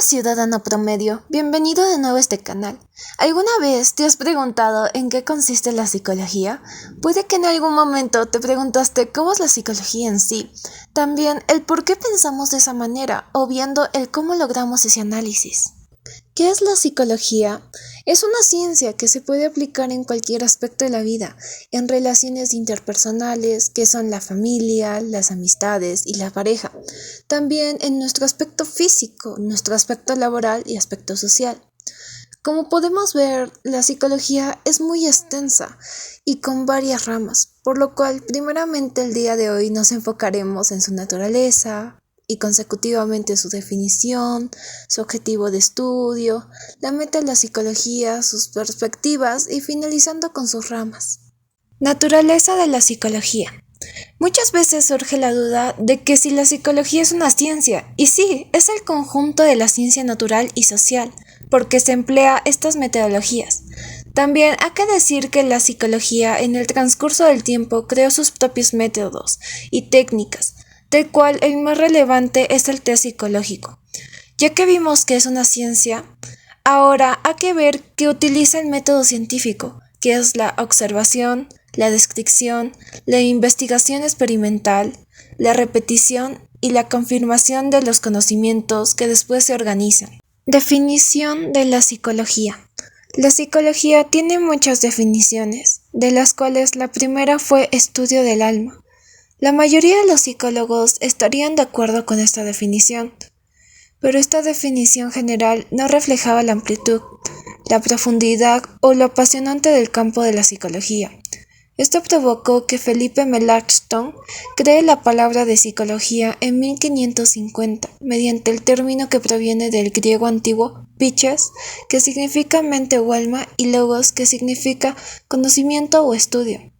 ciudadano promedio, bienvenido de nuevo a este canal. ¿Alguna vez te has preguntado en qué consiste la psicología? Puede que en algún momento te preguntaste cómo es la psicología en sí, también el por qué pensamos de esa manera o viendo el cómo logramos ese análisis. ¿Qué es la psicología? Es una ciencia que se puede aplicar en cualquier aspecto de la vida, en relaciones interpersonales, que son la familia, las amistades y la pareja. También en nuestro aspecto físico, nuestro aspecto laboral y aspecto social. Como podemos ver, la psicología es muy extensa y con varias ramas, por lo cual primeramente el día de hoy nos enfocaremos en su naturaleza, y consecutivamente su definición, su objetivo de estudio, la meta de la psicología, sus perspectivas y finalizando con sus ramas. Naturaleza de la psicología. Muchas veces surge la duda de que si la psicología es una ciencia, y sí, es el conjunto de la ciencia natural y social, porque se emplea estas metodologías. También hay que decir que la psicología en el transcurso del tiempo creó sus propios métodos y técnicas, del cual el más relevante es el test psicológico. Ya que vimos que es una ciencia, ahora hay que ver que utiliza el método científico, que es la observación, la descripción, la investigación experimental, la repetición y la confirmación de los conocimientos que después se organizan. Definición de la psicología. La psicología tiene muchas definiciones, de las cuales la primera fue estudio del alma. La mayoría de los psicólogos estarían de acuerdo con esta definición, pero esta definición general no reflejaba la amplitud, la profundidad o lo apasionante del campo de la psicología. Esto provocó que Philippe Melanchthon cree la palabra de psicología en 1550, mediante el término que proviene del griego antiguo psyches, que significa mente o alma, y logos, que significa conocimiento o estudio.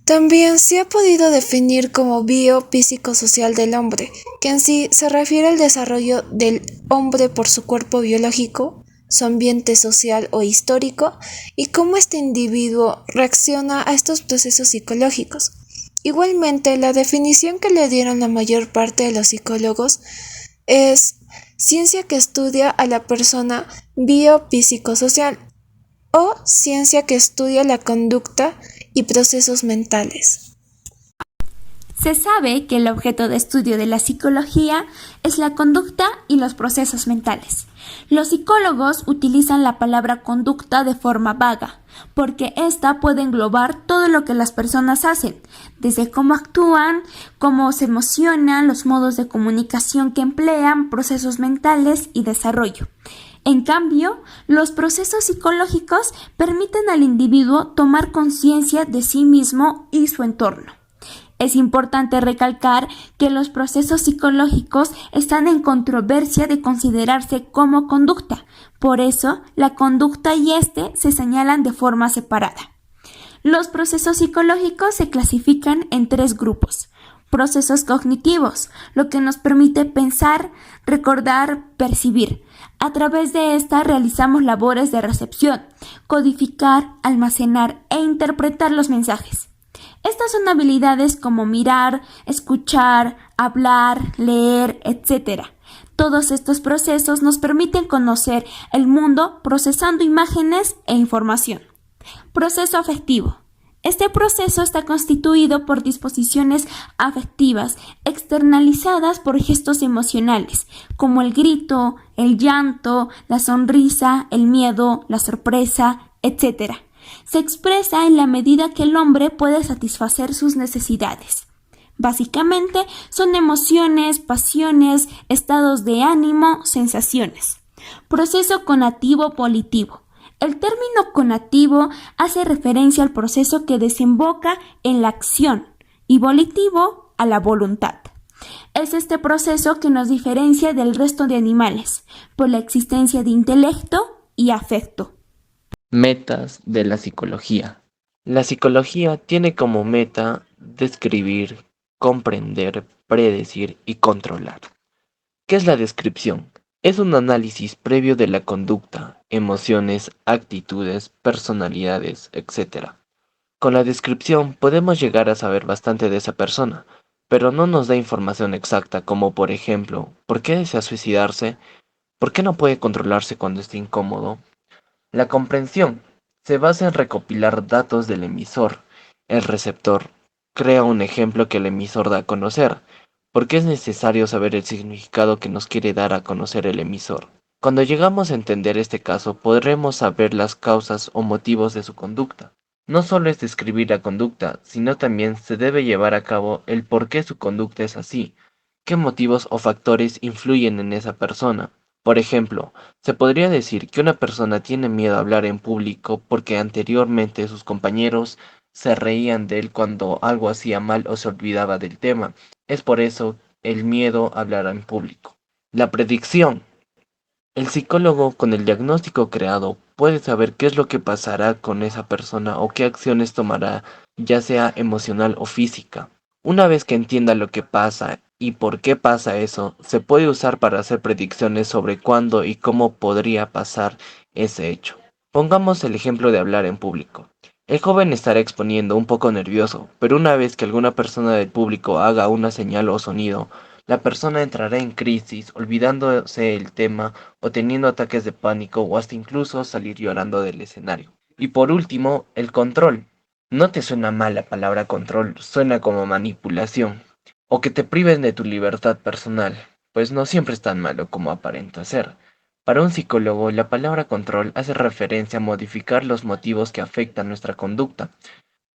También se ha podido definir como bio-psicosocial del hombre, que en sí se refiere al desarrollo del hombre por su cuerpo biológico, su ambiente social o histórico, y cómo este individuo reacciona a estos procesos psicológicos. Igualmente, la definición que le dieron la mayor parte de los psicólogos es ciencia que estudia a la persona bio-psicosocial o ciencia que estudia la conducta y procesos mentales. Se sabe que el objeto de estudio de la psicología es la conducta y los procesos mentales. Los psicólogos utilizan la palabra conducta de forma vaga, porque ésta puede englobar todo lo que las personas hacen, desde cómo actúan, cómo se emocionan, los modos de comunicación que emplean, procesos mentales y desarrollo. En cambio, los procesos psicológicos permiten al individuo tomar conciencia de sí mismo y su entorno. Es importante recalcar que los procesos psicológicos están en controversia de considerarse como conducta, por eso la conducta y se señalan de forma separada. Los procesos psicológicos se clasifican en tres grupos. Procesos cognitivos, lo que nos permite pensar, recordar, percibir. A través de esta realizamos labores de recepción, codificar, almacenar e interpretar los mensajes. Estas son habilidades como mirar, escuchar, hablar, leer, etc. Todos estos procesos nos permiten conocer el mundo procesando imágenes e información. Proceso afectivo. Este proceso está constituido por disposiciones afectivas externalizadas por gestos emocionales, como el grito, el llanto, la sonrisa, el miedo, la sorpresa, etc. Se expresa en la medida que el hombre puede satisfacer sus necesidades. Básicamente son emociones, pasiones, estados de ánimo, sensaciones. Proceso conativo-volitivo. El término conativo hace referencia al proceso que desemboca en la acción y volitivo a la voluntad. Es este proceso que nos diferencia del resto de animales, por la existencia de intelecto y afecto. Metas de la psicología. La psicología tiene como meta describir, comprender, predecir y controlar. ¿Qué es la descripción? Es un análisis previo de la conducta, emociones, actitudes, personalidades, etc. Con la descripción podemos llegar a saber bastante de esa persona, pero no nos da información exacta como por ejemplo, ¿por qué desea suicidarse? ¿Por qué no puede controlarse cuando está incómodo? La comprensión se basa en recopilar datos del emisor. El receptor crea un ejemplo que el emisor da a conocer, porque es necesario saber el significado que nos quiere dar a conocer el emisor. Cuando llegamos a entender este caso, podremos saber las causas o motivos de su conducta. No solo es describir la conducta, sino también se debe llevar a cabo el por qué su conducta es así, qué motivos o factores influyen en esa persona. Por ejemplo, se podría decir que una persona tiene miedo a hablar en público porque anteriormente sus compañeros se reían de él cuando algo hacía mal o se olvidaba del tema. Es por eso el miedo a hablar en público. La predicción. El psicólogo, con el diagnóstico creado, puede saber qué es lo que pasará con esa persona o qué acciones tomará, ya sea emocional o física. Una vez que entienda lo que pasa y por qué pasa eso, se puede usar para hacer predicciones sobre cuándo y cómo podría pasar ese hecho. Pongamos el ejemplo de hablar en público. El joven estará exponiendo un poco nervioso, pero una vez que alguna persona del público haga una señal o sonido, la persona entrará en crisis, olvidándose el tema o teniendo ataques de pánico o hasta incluso salir llorando del escenario. Y por último, el control. ¿No te suena mal la palabra control? Suena como manipulación. O que te priven de tu libertad personal, pues no siempre es tan malo como aparenta ser. Para un psicólogo, la palabra control hace referencia a modificar los motivos que afectan nuestra conducta,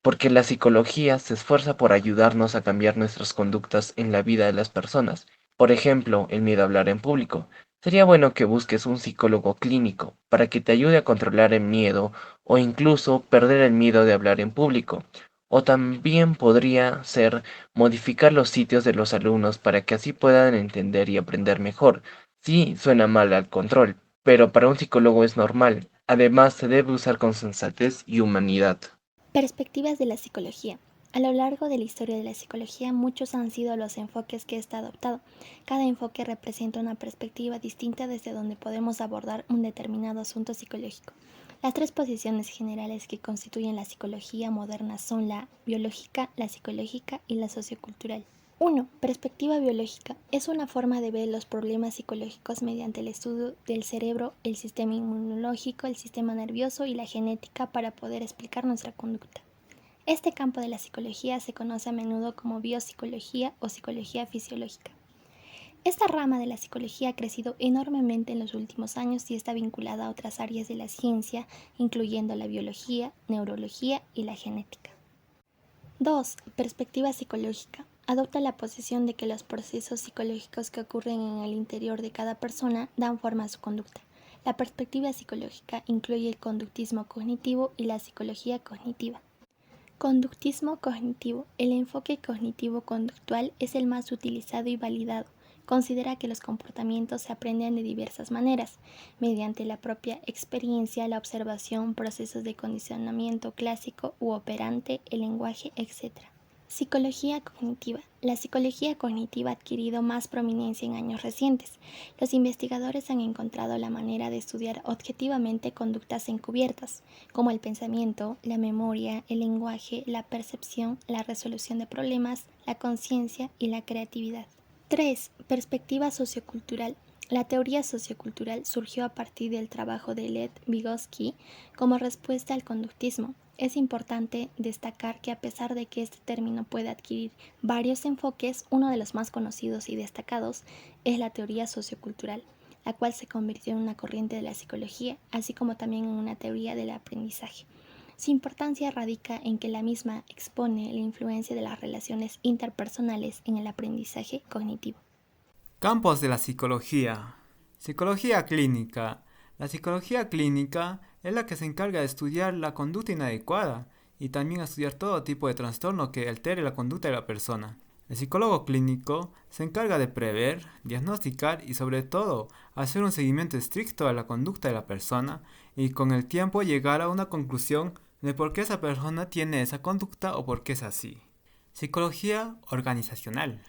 porque la psicología se esfuerza por ayudarnos a cambiar nuestras conductas en la vida de las personas. Por ejemplo, el miedo a hablar en público. Sería bueno que busques un psicólogo clínico para que te ayude a controlar el miedo o incluso perder el miedo de hablar en público. O también podría ser modificar los sitios de los alumnos para que así puedan entender y aprender mejor. Sí, suena mal al control, pero para un psicólogo es normal. Además, se debe usar con sensatez y humanidad. Perspectivas de la psicología. A lo largo de la historia de la psicología, muchos han sido los enfoques que está adoptado. Cada enfoque representa una perspectiva distinta desde donde podemos abordar un determinado asunto psicológico. Las tres posiciones generales que constituyen la psicología moderna son la biológica, la psicológica y la sociocultural. 1. Perspectiva biológica. Es una forma de ver los problemas psicológicos mediante el estudio del cerebro, el sistema inmunológico, el sistema nervioso y la genética para poder explicar nuestra conducta. Este campo de la psicología se conoce a menudo como biopsicología o psicología fisiológica. Esta rama de la psicología ha crecido enormemente en los últimos años y está vinculada a otras áreas de la ciencia, incluyendo la biología, neurología y la genética. 2. Perspectiva psicológica. Adopta la posición de que los procesos psicológicos que ocurren en el interior de cada persona dan forma a su conducta. La perspectiva psicológica incluye el conductismo cognitivo y la psicología cognitiva. Conductismo cognitivo. El enfoque cognitivo-conductual es el más utilizado y validado. Considera que los comportamientos se aprenden de diversas maneras, mediante la propia experiencia, la observación, procesos de condicionamiento clásico u operante, el lenguaje, etc. Psicología cognitiva. La psicología cognitiva ha adquirido más prominencia en años recientes. Los investigadores han encontrado la manera de estudiar objetivamente conductas encubiertas, como el pensamiento, la memoria, el lenguaje, la percepción, la resolución de problemas, la conciencia y la creatividad. 3. Perspectiva sociocultural. La teoría sociocultural surgió a partir del trabajo de Lev Vygotsky como respuesta al conductismo. Es importante destacar que a pesar de que este término puede adquirir varios enfoques, uno de los más conocidos y destacados es la teoría sociocultural, la cual se convirtió en una corriente de la psicología, así como también en una teoría del aprendizaje. Su importancia radica en que la misma expone la influencia de las relaciones interpersonales en el aprendizaje cognitivo. Campos de la psicología. Psicología clínica. La psicología clínica es la que se encarga de estudiar la conducta inadecuada y también estudiar todo tipo de trastorno que altere la conducta de la persona. El psicólogo clínico se encarga de prever, diagnosticar y sobre todo hacer un seguimiento estricto a la conducta de la persona y con el tiempo llegar a una conclusión de por qué esa persona tiene esa conducta o por qué es así. Psicología organizacional.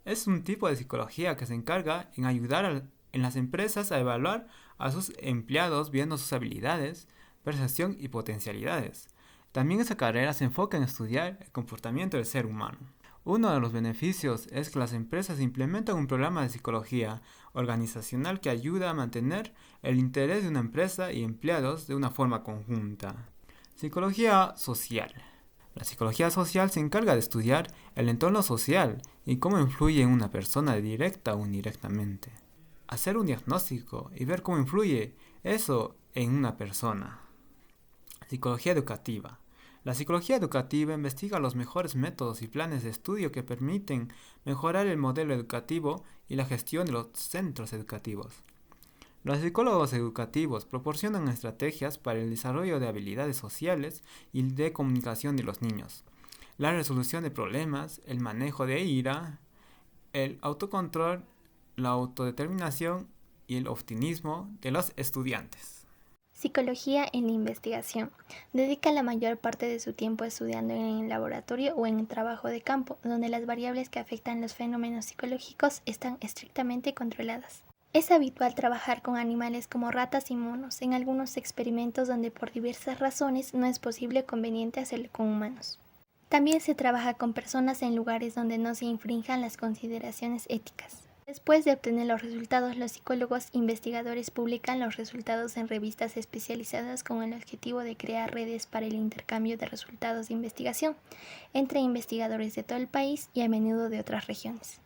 Es un tipo de psicología que se encarga en ayudar en las empresas a evaluar a sus empleados viendo sus habilidades, percepción y potencialidades. También esa carrera se enfoca en estudiar el comportamiento del ser humano. Uno de los beneficios es que las empresas implementan un programa de psicología organizacional que ayuda a mantener el interés de una empresa y empleados de una forma conjunta. Psicología social. La psicología social se encarga de estudiar el entorno social y cómo influye en una persona directa o indirectamente. Hacer un diagnóstico y ver cómo influye eso en una persona. Psicología educativa. La psicología educativa investiga los mejores métodos y planes de estudio que permiten mejorar el modelo educativo y la gestión de los centros educativos. Los psicólogos educativos proporcionan estrategias para el desarrollo de habilidades sociales y de comunicación de los niños, la resolución de problemas, el manejo de ira, el autocontrol, la autodeterminación y el optimismo de los estudiantes. Psicología en la investigación. Dedica la mayor parte de su tiempo estudiando en el laboratorio o en el trabajo de campo, donde las variables que afectan los fenómenos psicológicos están estrictamente controladas. Es habitual trabajar con animales como ratas y monos, en algunos experimentos donde por diversas razones no es posible o conveniente hacerlo con humanos. También se trabaja con personas en lugares donde no se infrinjan las consideraciones éticas. Después de obtener los resultados, los psicólogos investigadores publican los resultados en revistas especializadas con el objetivo de crear redes para el intercambio de resultados de investigación entre investigadores de todo el país y a menudo de otras regiones.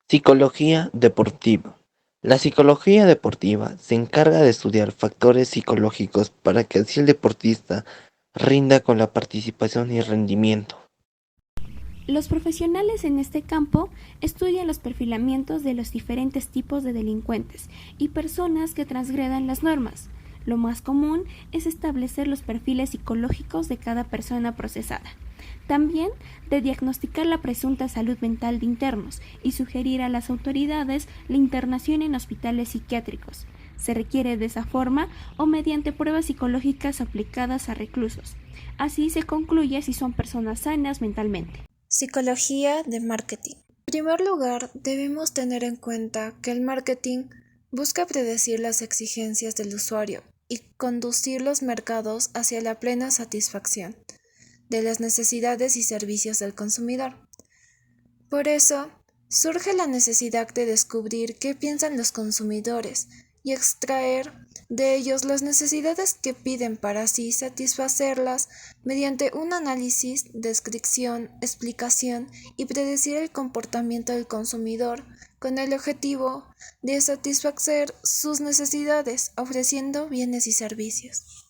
Psicología deportiva. La psicología deportiva se encarga de estudiar factores psicológicos para que así el deportista rinda con la participación y rendimiento. Los profesionales en este campo estudian los perfilamientos de los diferentes tipos de delincuentes y personas que transgredan las normas. Lo más común es establecer los perfiles psicológicos de cada persona procesada. También de diagnosticar la presunta salud mental de internos y sugerir a las autoridades la internación en hospitales psiquiátricos. Se requiere de esa forma o mediante pruebas psicológicas aplicadas a reclusos. Así se concluye si son personas sanas mentalmente. Psicología de marketing. En primer lugar, debemos tener en cuenta que el marketing busca predecir las exigencias del usuario y conducir los mercados hacia la plena satisfacción de las necesidades y servicios del consumidor. Por eso, surge la necesidad de descubrir qué piensan los consumidores y extraer de ellos las necesidades que piden para así satisfacerlas mediante un análisis, descripción, explicación y predecir el comportamiento del consumidor con el objetivo de satisfacer sus necesidades ofreciendo bienes y servicios.